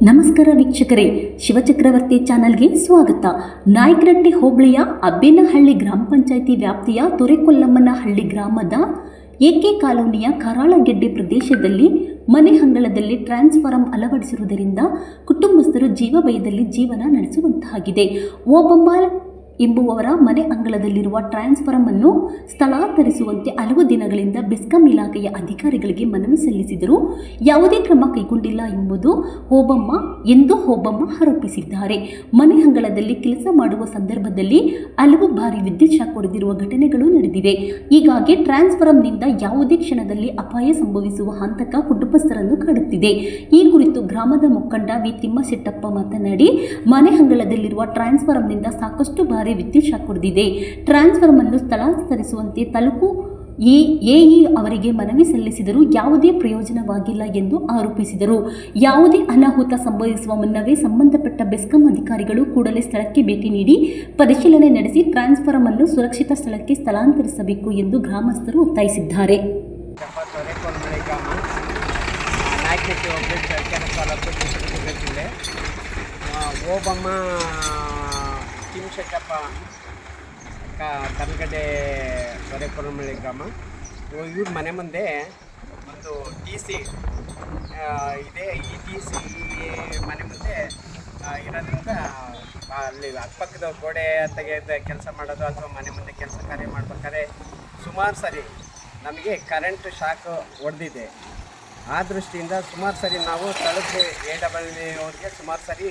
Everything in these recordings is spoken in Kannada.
ನಮಸ್ಕಾರ ವೀಕ್ಷಕರೇ, ಶಿವಚಕ್ರವರ್ತಿ ಚಾನಲ್ಗೆ ಸ್ವಾಗತ. ನಾಯಕನಹಟ್ಟಿ ಹೋಬಳಿಯ ಅಬ್ಬೇನಹಳ್ಳಿ ಗ್ರಾಮ ಪಂಚಾಯಿತಿ ವ್ಯಾಪ್ತಿಯ ತೊರೆಕೊಲ್ಲಮ್ಮನಹಳ್ಳಿ ಗ್ರಾಮದ ಎಕೆ ಕಾಲೋನಿಯ ಕರಾಳಗೆಡ್ಡೆ ಪ್ರದೇಶದಲ್ಲಿ ಮನೆ ಅಂಗಳದಲ್ಲಿ ಟ್ರಾನ್ಸ್ಫಾರಂ ಅಳವಡಿಸಿರುವುದರಿಂದ ಕುಟುಂಬಸ್ಥರು ಜೀವಭಯದಲ್ಲಿ ಜೀವನ ನಡೆಸುವಂತಾಗಿದೆ. ಓಬಮ್ಮ ಎಂಬುವವರ ಮನೆ ಅಂಗಳದಲ್ಲಿರುವ ಟ್ರಾನ್ಸ್ಫಾರಂ ಅನ್ನು ಸ್ಥಳಾಂತರಿಸುವಂತೆ ಹಲವು ದಿನಗಳಿಂದ ಬೆಸ್ಕಾಂ ಇಲಾಖೆಯ ಅಧಿಕಾರಿಗಳಿಗೆ ಮನವಿ ಸಲ್ಲಿಸಿದರೂ ಯಾವುದೇ ಕ್ರಮ ಕೈಗೊಂಡಿಲ್ಲ ಎಂಬುದು ಓಬಮ್ಮ ಆರೋಪಿಸಿದ್ದಾರೆ. ಮನೆ ಅಂಗಳದಲ್ಲಿ ಕೆಲಸ ಮಾಡುವ ಸಂದರ್ಭದಲ್ಲಿ ಹಲವು ಬಾರಿ ವಿದ್ಯುತ್ ಶಾಕ್ ಹೊಡೆದಿರುವ ಘಟನೆಗಳು ನಡೆದಿವೆ. ಹೀಗಾಗಿ ಟ್ರಾನ್ಸ್ಫಾರಂನಿಂದ ಯಾವುದೇ ಕ್ಷಣದಲ್ಲಿ ಅಪಾಯ ಸಂಭವಿಸುವ ಹಂತಕ ಕುಟುಂಬಸ್ಥರನ್ನು ಕಾಡುತ್ತಿದೆ. ಈ ಕುರಿತು ಗ್ರಾಮದ ಮುಖಂಡ ವಿ ತಿಮ್ಮಶೆಟ್ಟಪ್ಪ ಮಾತನಾಡಿ, ಮನೆ ಅಂಗಳದಲ್ಲಿರುವ ಟ್ರಾನ್ಸ್ಫಾರಂನಿಂದ ಸಾಕಷ್ಟು ಬಾರಿ ವಿದ್ಯುತ್ ಶಾಕ್ ಹೊಡೆದಿದೆ. ಟ್ರಾನ್ಸ್ಫಾರಂ ಅನ್ನು ಸ್ಥಳಾಂತರಿಸುವಂತೆ ತಾಲೂಕು ಎಇ ಅವರಿಗೆ ಮನವಿ ಸಲ್ಲಿಸಿದರೂ ಯಾವುದೇ ಪ್ರಯೋಜನವಾಗಿಲ್ಲ ಎಂದು ಆರೋಪಿಸಿದರು. ಯಾವುದೇ ಅನಾಹುತ ಸಂಭವಿಸುವ ಮುನ್ನವೇ ಸಂಬಂಧಪಟ್ಟ ಬೆಸ್ಕಾಂ ಅಧಿಕಾರಿಗಳು ಕೂಡಲೇ ಸ್ಥಳಕ್ಕೆ ಭೇಟಿ ನೀಡಿ ಪರಿಶೀಲನೆ ನಡೆಸಿ ಟ್ರಾನ್ಸ್ಫಾರಂ ಅನ್ನು ಸುರಕ್ಷಿತ ಸ್ಥಳಕ್ಕೆ ಸ್ಥಳಾಂತರಿಸಬೇಕು ಎಂದು ಗ್ರಾಮಸ್ಥರು ಒತ್ತಾಯಿಸಿದ್ದಾರೆ. ಓಬಮ್ಮ ತಿಮ್ಮಶೆಟ್ಟಪ್ಪ ಕನಗಡ್ಡೆ ತೊರೆಕೊಲ್ಲಮ್ಮನಹಳ್ಳಿ ಗ್ರಾಮ. ಇವ್ರ ಮನೆ ಮುಂದೆ ಒಂದು TC ಇದೆ. ಈ TC ಮನೆ ಮುಂದೆ ಇರೋದ್ರಿಂದ ಅಲ್ಲಿ ಅಕ್ಕಪಕ್ಕದ ಗೋಡೆ ತೆಗೆದ ಕೆಲಸ ಮಾಡೋದು ಅಥವಾ ಮನೆ ಮುಂದೆ ಕೆಲಸ ಕಾರ್ಯ ಮಾಡ್ಬೇಕಾದ್ರೆ ಸುಮಾರು ಸರಿ ನಮಗೆ ಕರೆಂಟ್ ಶಾಕ್ ಹೊಡೆದಿದೆ. ಆ ದೃಷ್ಟಿಯಿಂದ ಸುಮಾರು ಸರಿ ನಾವು ಸ್ಥಳಕ್ಕೆ AWE ಅವ್ರಿಗೆ ಸುಮಾರು ಸರಿ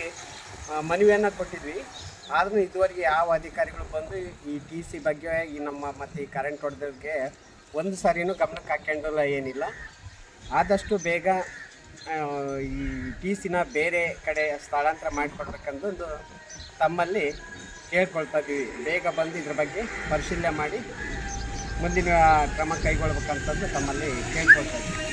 ಮನವಿಯನ್ನು ಕೊಟ್ಟಿದ್ವಿ. ಆದರೂ ಇದುವರೆಗೆ ಯಾವ ಅಧಿಕಾರಿಗಳು ಬಂದು ಈ TC ಬಗ್ಗೆ ಮತ್ತು ಈ ಕರೆಂಟ್ ಹೊಡೆದವ್ರಿಗೆ ಒಂದು ಸಾರಿನೂ ಗಮನಕ್ಕೆ ಹಾಕ್ಕೊಂಡಿಲ್ಲ, ಏನಿಲ್ಲ. ಆದಷ್ಟು ಬೇಗ ಈ TCನ ಬೇರೆ ಕಡೆ ಸ್ಥಳಾಂತರ ಮಾಡಿಕೊಡ್ಬೇಕಂದು ತಮ್ಮಲ್ಲಿ ಕೇಳ್ಕೊಳ್ತಾ ಇದ್ದೀವಿ. ಬೇಗ ಬಂದು ಇದ್ರ ಬಗ್ಗೆ ಪರಿಶೀಲನೆ ಮಾಡಿ ಮುಂದಿನ ಕ್ರಮ ಕೈಗೊಳ್ಬೇಕಂತಂದು ತಮ್ಮಲ್ಲಿ ಕೇಳ್ಕೊಳ್ತಾ ಇದ್ದೀವಿ.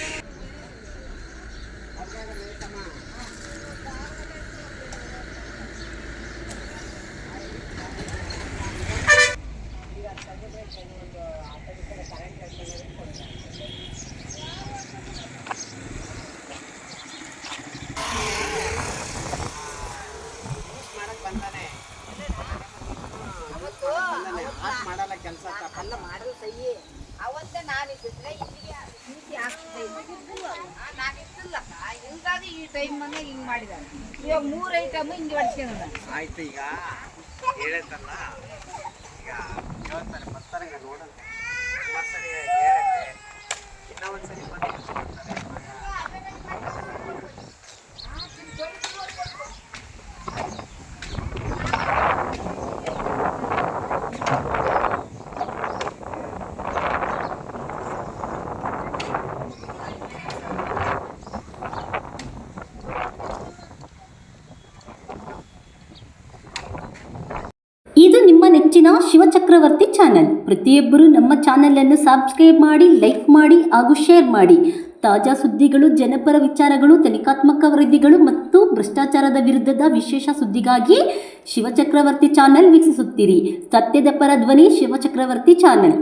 ಮಾಡಲ್ಲ ಕೆಲಸ ಅಲ್ಲ ಮಾಡೋದು ಸಹಿ. ಅವತ್ತೇ ನಾನಿದ್ದರೆ ಇಲ್ಲಿಗೆ ನೀತಿ ಆಗ್ತದೆ. ನಾನಿತ್ತಿಲ್ಲಕ್ಕ ಹಿಂಗಾಗಿ ಈ ಟೈಮನ್ನು ಹಿಂಗೆ ಮಾಡಿದ್ದಾರೆ. ಇವಾಗ 3 ಐಟಮ್ ಹಿಂಗೆ ಹೊಡ್ಸ್ಕೊಂಡ ಆಯ್ತು. ಈಗ ಹೇಳತ್ತಲ್ಲ, ಈಗ ಹೇಳ್ತಾರೆ ಬರ್ತಾರೆ, ಈಗ ನೋಡೋಣ ಸರಿ ಹೇಳುತ್ತೆ, ಇನ್ನೂ ಒಂದು ಸರಿ ಬರ್ತಾರೆ. ಇದು ನಿಮ್ಮ ನೆಚ್ಚಿನ ಶಿವಚಕ್ರವರ್ತಿ ಚಾನಲ್. ಪ್ರತಿಯೊಬ್ಬರೂ ನಮ್ಮ ಚಾನಲನ್ನು ಸಬ್ಸ್ಕ್ರೈಬ್ ಮಾಡಿ, ಲೈಕ್ ಮಾಡಿ ಹಾಗೂ ಶೇರ್ ಮಾಡಿ. ತಾಜಾ ಸುದ್ದಿಗಳು, ಜನಪರ ವಿಚಾರಗಳು, ತನಿಖಾತ್ಮಕ ವರದಿಗಳು ಮತ್ತು ಭ್ರಷ್ಟಾಚಾರದ ವಿರುದ್ಧದ ವಿಶೇಷ ಸುದ್ದಿಗಾಗಿ ಶಿವಚಕ್ರವರ್ತಿ ಚಾನಲ್ ವೀಕ್ಷಿಸುತ್ತೀರಿ. ಸತ್ಯದ ಪರ ಧ್ವನಿ ಶಿವಚಕ್ರವರ್ತಿ ಚಾನಲ್.